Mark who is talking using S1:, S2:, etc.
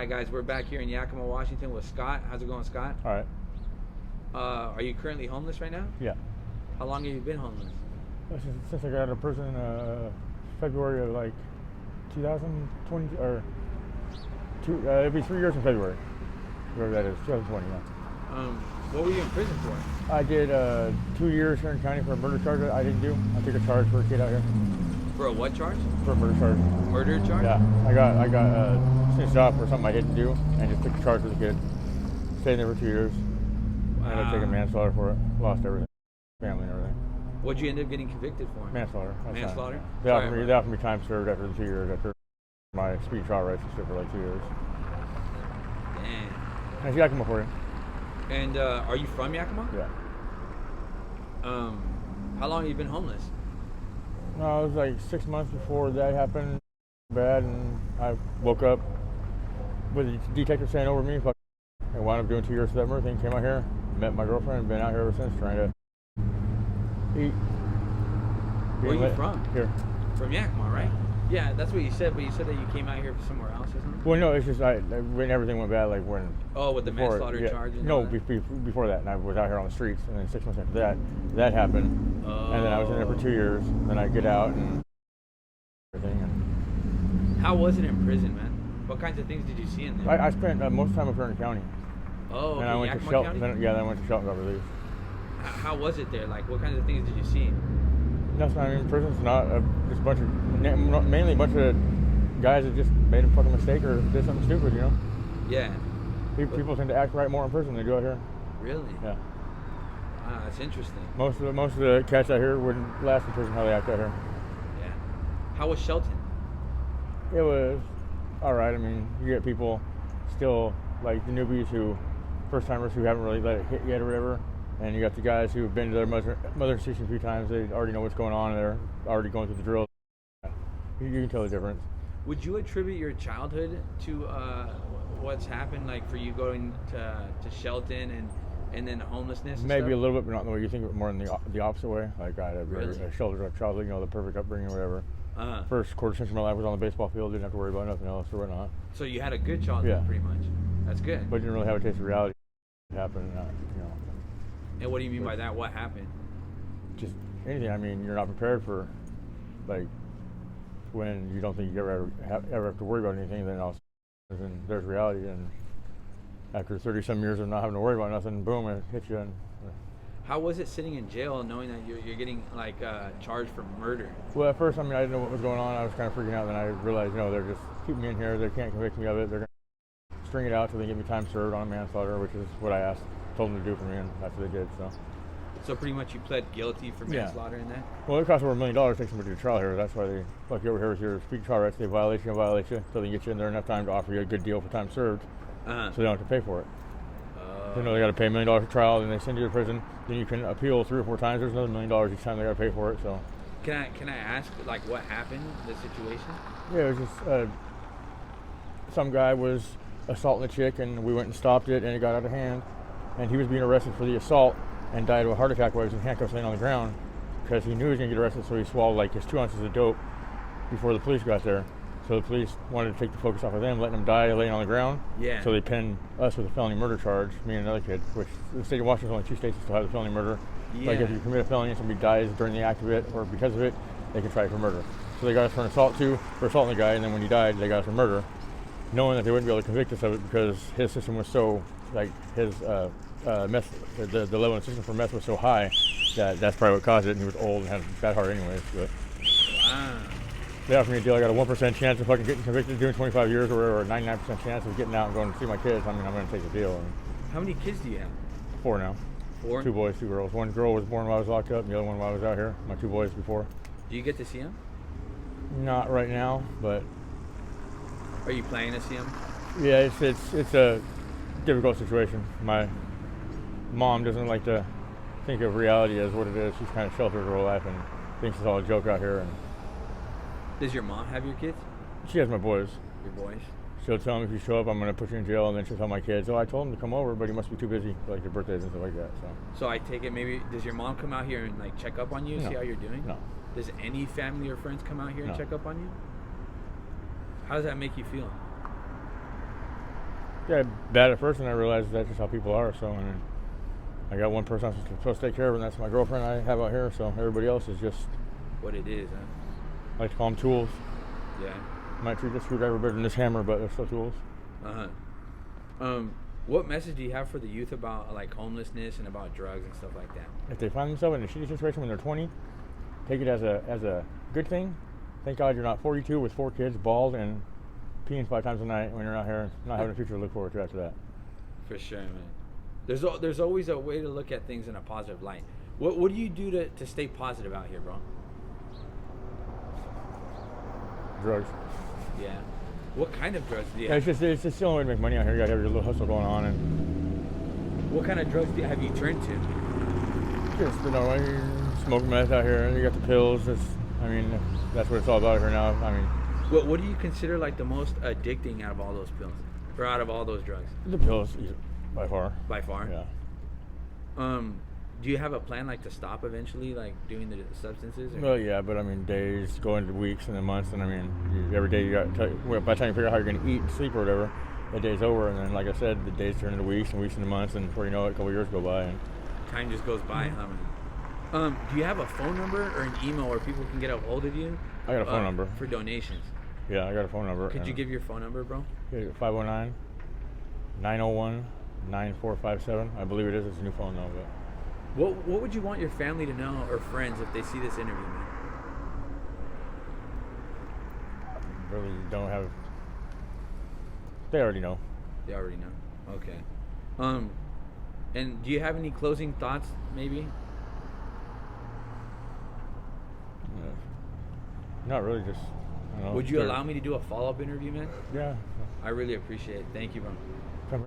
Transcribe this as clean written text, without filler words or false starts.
S1: Hi guys, we're back here in Yakima, Washington with Scott. How's it going, Scott?
S2: All right.
S1: Are you currently homeless right now?
S2: Yeah.
S1: How long have you been homeless?
S2: Since I got out of prison, February of like 2020, or it'll be 3 years in February. Whatever that is, 2020. Yeah.
S1: What were you in prison for?
S2: I did 2 years here in county for a murder charge that I didn't do. I took a charge for a kid out here.
S1: For a what charge?
S2: For a murder charge.
S1: Murder charge?
S2: Yeah. I got snitched off for something I didn't do, and just took a charge for the kid. Stayed there for 2 years. I ended up taking manslaughter for it. Lost everything, family and everything.
S1: What'd you end up getting convicted for?
S2: Manslaughter.
S1: Manslaughter?
S2: They offered me time served after the 2 years. After my speedy trial rights, I stood for like 2 years.
S1: Damn.
S2: Nice Yakima for you.
S1: And are you from Yakima?
S2: Yeah.
S1: How long have you been homeless?
S2: No, it was like 6 months before that happened bad, and I woke up with a detective saying over me. I wound up doing 2 years for that murder thing. Came out here, met my girlfriend, and been out here ever since trying to eat.
S1: Where are you from?
S2: Here.
S1: From Yakima, right? Yeah, that's what you said, but you said that you came out here from somewhere else or something?
S2: Well, no, it's just when everything went bad, like when...
S1: Oh, with the manslaughter charge?
S2: No, before that, and I was out here on the streets, and then 6 months after that happened, and then I was in there for 2 years, then I get out and everything. And
S1: how was it in prison, man? What kinds of things did you see in there?
S2: I spent most of the time up here in the county.
S1: Oh,
S2: and I went to Shelton. Then I went to Shelton, got released.
S1: How was it there? Like, what kinds of things did you see?
S2: Nothing. I mean, prison's not just a bunch of, mainly a bunch of guys that just made a fucking mistake or did something stupid, you know?
S1: Yeah.
S2: People tend to act right more in prison than they do out here.
S1: Really?
S2: Yeah.
S1: Wow, that's interesting.
S2: Most of the cats out here wouldn't last in prison how they act out here.
S1: Yeah. How was Shelton?
S2: It was all right. I mean, you get people still like the newbies first timers who haven't really let it hit yet or whatever. And you got the guys who have been to their mother station a few times. They already know what's going on, and they're already going through the drill. You can tell the difference.
S1: Would you attribute your childhood to what's happened, like for you going to Shelton and then homelessness? And
S2: maybe
S1: stuff?
S2: a little bit, but not the way you think of it. More in the opposite way. Like I had a
S1: really?
S2: sheltered childhood, the perfect upbringing or whatever. First quarter century of my life was on the baseball field. Didn't have to worry about nothing else or whatnot.
S1: So you had a good childhood, pretty much. That's good.
S2: But didn't really have a taste of reality. It happened,
S1: And what do you mean by that? What happened?
S2: Just anything. I mean, you're not prepared for, like, when you don't think you ever have to worry about anything, then all of a sudden there's reality. And after 30-some years of not having to worry about nothing, boom, it hits you. And
S1: how was it sitting in jail knowing that you're getting, like, charged for murder?
S2: Well, at first, I mean, I didn't know what was going on. I was kind of freaking out. Then I realized, they're just keeping me in here. They can't convict me of it. They're going to string it out till they give me time served on a manslaughter, which is what I told them to do for me, and that's what they did.
S1: So pretty much you pled guilty for manslaughter in that?
S2: Well, it costs over $1 million to take somebody to trial here. That's why they fuck you over here with your speedy trial rights. They violate you, so they can get you in there enough time to offer you a good deal for time served, so they don't have to pay for it. They got to pay $1 million for trial, then they send you to prison. Then you can appeal 3 or 4 times. There's another $1 million each time they got to pay for it. So,
S1: can I ask, like, what happened? The situation?
S2: Yeah, it was just some guy was assaulting a chick, and we went and stopped it, and it got out of hand. And he was being arrested for the assault and died of a heart attack while he was in handcuffs laying on the ground because he knew he was going to get arrested, so he swallowed like his 2 ounces of dope before the police got there. So the police wanted to take the focus off of them, letting him die laying on the ground.
S1: Yeah.
S2: So they pinned us with a felony murder charge, me and another kid, which the state of Washington's only 2 states that still have the felony murder.
S1: Yeah.
S2: Like if you commit a felony and somebody dies during the act of it or because of it, they can try it for murder. So they got us for an assault too, for assaulting the guy, and then when he died, they got us for murder, knowing that they wouldn't be able to convict us of it because his system was so, like his meth, the level of the system for meth was so high that's probably what caused it, and he was old and had a bad heart anyways. But
S1: wow.
S2: They offered me a deal. I got a 1% chance of fucking getting convicted, doing 25 years or whatever, or a 99% chance of getting out and going to see my kids. I mean, I'm going to take the deal.
S1: How many kids do you have?
S2: 4 now.
S1: 4?
S2: 2 boys, 2 girls. One girl was born while I was locked up, and the other one while I was out here. My 2 boys before.
S1: Do you get to see them?
S2: Not right now, but...
S1: Are you planning to see them?
S2: Yeah, it's a difficult situation. My mom doesn't like to think of reality as what it is. She's kind of sheltered her whole life and thinks it's all a joke out here. And
S1: does your mom have your kids?
S2: She has my boys.
S1: Your boys?
S2: She'll tell them if you show up, I'm going to put you in jail, and then she'll tell my kids, I told him to come over, but he must be too busy for like their birthdays and stuff like that.
S1: So I take it maybe, does your mom come out here and like check up on you, see how you're doing?
S2: No.
S1: Does any family or friends come out here and check up on you? How does that make you feel?
S2: yeah, bad at first, and I realized that's just how people are. So, and I got one person I'm supposed to take care of, and that's my girlfriend I have out here. So everybody else is just
S1: what it is, huh?
S2: I like to call them tools.
S1: Yeah.
S2: Might treat this screwdriver better than this hammer, but they're still tools.
S1: What message do you have for the youth about like homelessness and about drugs and stuff like that?
S2: If they find themselves in a shitty situation when they're 20, take it as a good thing. Thank God you're not 42 with 4 kids, bald, and peeing 5 times a night when you're out here, not having a future to look forward to after that.
S1: For sure, man. There's always a way to look at things in a positive light. What do you do to stay positive out here, bro?
S2: Drugs.
S1: Yeah. What kind of drugs do you
S2: Yeah,
S1: have?
S2: it's just the only way to make money out here. You got to have your little hustle going on, and
S1: What kind of drugs have you turned to?
S2: just you smoke meth out here. You got the pills. That's what it's all about here now.
S1: What do you consider like the most addicting out of all those pills, or out of all those drugs?
S2: The pills, by far.
S1: By far.
S2: Yeah.
S1: Do you have a plan like to stop eventually, like doing the substances? Or?
S2: Well, yeah, but days go into weeks and then months, and every day you got by the time you figure out how you're going to eat and sleep or whatever, that day's over, and then like I said, the days turn into weeks and weeks into months, and before you know it, a couple years go by, and
S1: time just goes by. Do you have a phone number or an email where people can get a hold of you?
S2: I got a phone number
S1: for donations.
S2: Yeah, I got a phone number.
S1: Could you give your phone number, bro?
S2: 509-901-9457. I believe it is. It's a new phone though. But
S1: what would you want your family to know or friends if they see this interview, man?
S2: Really don't have. They already know.
S1: They already know. Okay. And do you have any closing thoughts, maybe?
S2: Not really. Just.
S1: Would you allow me to do a follow-up interview, man?
S2: Yeah.
S1: I really appreciate it. Thank you, bro.